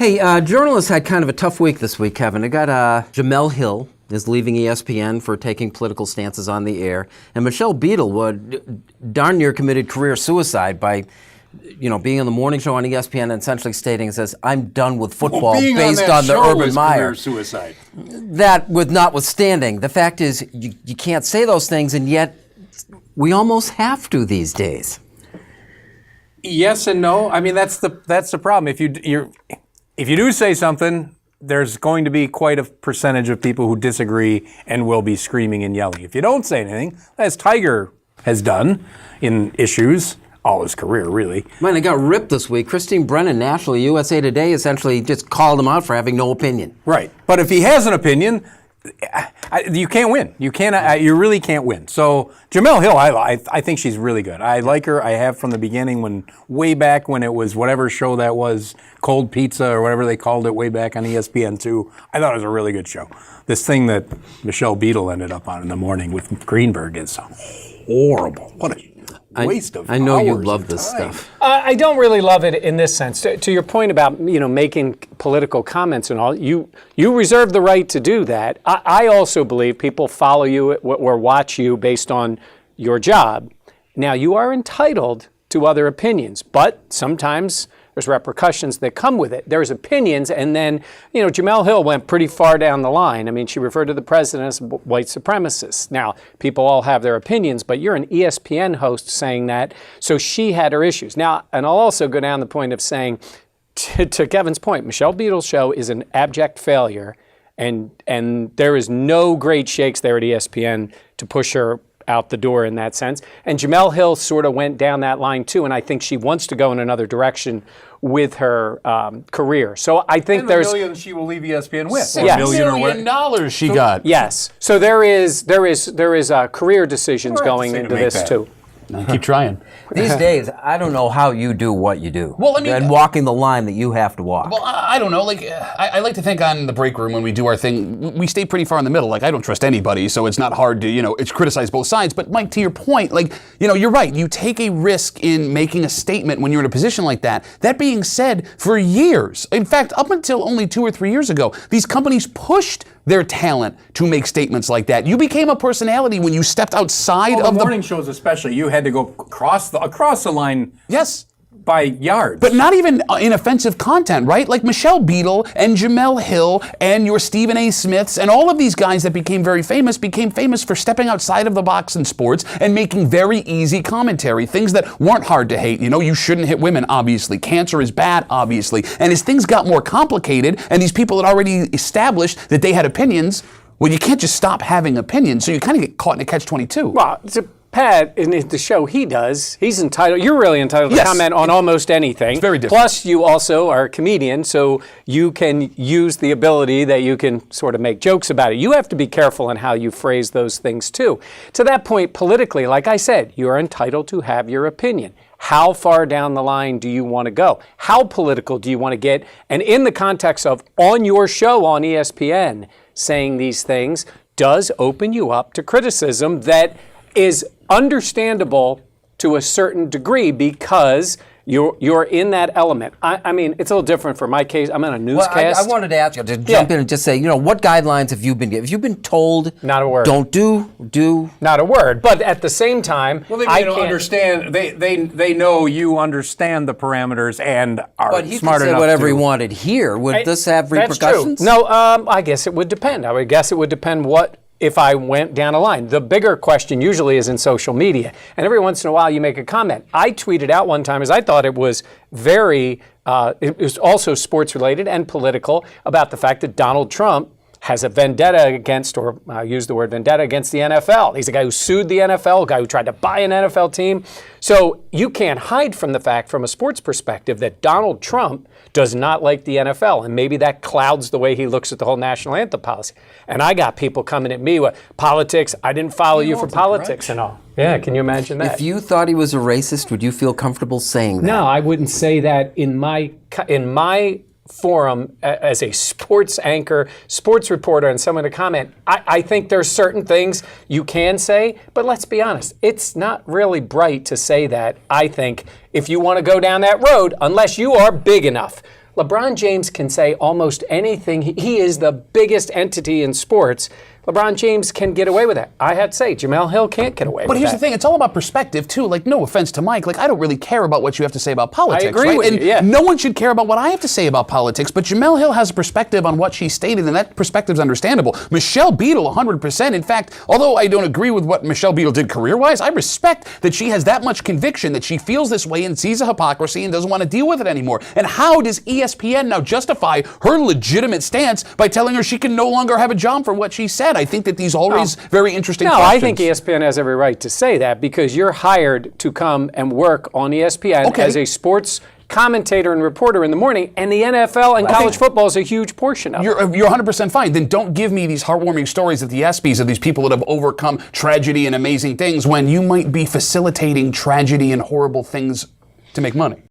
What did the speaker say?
Hey, journalists had kind of a tough week this week, Kevin. I got Jemele Hill is leaving ESPN for taking political stances on the air, and Michele Beadle would darn near committed career suicide by, being on the morning show on ESPN and essentially stating, says, "I'm done with football," based on the Urban Meyer. Suicide. That with notwithstanding, the fact is you can't say those things, and yet we almost have to these days. Yes and no. I mean, that's the problem. If you do say something, there's going to be quite a percentage of people who disagree and will be screaming and yelling. If you don't say anything, as Tiger has done in issues all his career, really. Man, it got ripped this week. Christine Brennan, nationally, USA Today essentially just called him out for having no opinion. Right. But if he has an opinion, you can't win. You cannot. You really can't win. So Jemele Hill, I think she's really good. I like her. I have from the beginning, way back when it was whatever show that was, Cold Pizza or whatever they called it way back on ESPN2. I thought it was a really good show. This thing that Michele Beadle ended up on in the morning with Greenberg is horrible. What a waste of I know you hours love of this time. stuff. I don't really love it in this sense. To your point about making political comments and all, you reserve the right to do that. I also believe people follow you or watch you based on your job. Now, you are entitled to other opinions, but sometimes there's repercussions that come with it. There's opinions, and then, Jemele Hill went pretty far down the line. I mean, she referred to the president as white supremacist. Now, people all have their opinions, but you're an ESPN host saying that, so she had her issues. Now, and I'll also go down the point of saying, to Kevin's point, Michele Beadle's show is an abject failure, and there is no great shakes there at ESPN to push her out the door in that sense. And Jemele Hill sort of went down that line too, and I think she wants to go in another direction with her career. So I think and there's $1 million she will leave ESPN with. Yes. $1 million she got. Yes. So there is career decisions going into this too. Keep trying. These days, I don't know how you do what you do. Well, I mean, and walking the line that you have to walk. Well, I don't know. I like to think on the break room when we do our thing, we stay pretty far in the middle. I don't trust anybody, so it's not hard to, it's criticize both sides. But Mike, to your point, you're right. You take a risk in making a statement when you're in a position like that. That being said, for years, in fact, up until only 2 or 3 years ago, these companies pushed their talent to make statements like that. You became a personality when you stepped outside of the morning shows, especially. You had to go across the line. Yes. By yards. But not even in offensive content, right? Like Michele Beadle and Jemele Hill and your Stephen A. Smiths and all of these guys that became famous for stepping outside of the box in sports and making very easy commentary, things that weren't hard to hate. You shouldn't hit women, obviously. Cancer is bad, obviously. And as things got more complicated and these people had already established that they had opinions, well, you can't just stop having opinions, so you kind of get caught in a catch-22. Well, Pat, in the show he does, you're really entitled to comment on almost anything. It's very different. Plus, you also are a comedian, so you can use the ability that you can sort of make jokes about it. You have to be careful in how you phrase those things, too. To that point, politically, like I said, you are entitled to have your opinion. How far down the line do you want to go? How political do you want to get? And in the context of on your show on ESPN, saying these things does open you up to criticism that is understandable to a certain degree because you're in that element. I mean, it's a little different for my case. I'm in a newscast. I wanted to ask you to jump in and just say, what guidelines have you been given? Have you been told? Not a word. Don't do. Not a word. But at the same time, well, they don't understand. They know you understand the parameters and are but he smart could say enough whatever to. he wanted here. Would this have repercussions? That's true. No, I guess it would depend. I would guess it would depend if I went down a line. The bigger question usually is in social media. And every once in a while you make a comment. I tweeted out one time, as I thought it was it was also sports related and political, about the fact that Donald Trump has a vendetta against, or I use the word vendetta, against the NFL. He's a guy who sued the NFL, a guy who tried to buy an NFL team. So you can't hide from the fact, from a sports perspective, that Donald Trump does not like the NFL, and maybe that clouds the way he looks at the whole national anthem policy. And I got people coming at me with politics. I didn't follow you for politics and all. Yeah, can you imagine that? If you thought he was a racist, would you feel comfortable saying that? No, I wouldn't say that in my forum as a sports anchor, sports reporter, and someone to comment. I think there's certain things you can say, but let's be honest, it's not really bright to say that, I think, if you want to go down that road, unless you are big enough. LeBron James can say almost anything. He is the biggest entity in sports. LeBron James can get away with that. I had to say, Jemele Hill can't get away with that. But here's the thing, it's all about perspective, too. Like, no offense to Mike, like, I don't really care about what you have to say about politics, I agree right? with And you, yeah. no one should care about what I have to say about politics, but Jemele Hill has a perspective on what she stated, and that perspective's understandable. Michele Beadle, 100%. In fact, although I don't agree with what Michele Beadle did career-wise, I respect that she has that much conviction, that she feels this way and sees a hypocrisy and doesn't want to deal with it anymore. And how does ESPN now justify her legitimate stance by telling her she can no longer have a job for what she said? I think that these all raise very interesting questions. I think ESPN has every right to say that because you're hired to come and work on ESPN as a sports commentator and reporter in the morning, and the NFL and college football is a huge portion of it. You're 100% fine. Then don't give me these heartwarming stories at the ESPYs of these people that have overcome tragedy and amazing things when you might be facilitating tragedy and horrible things to make money.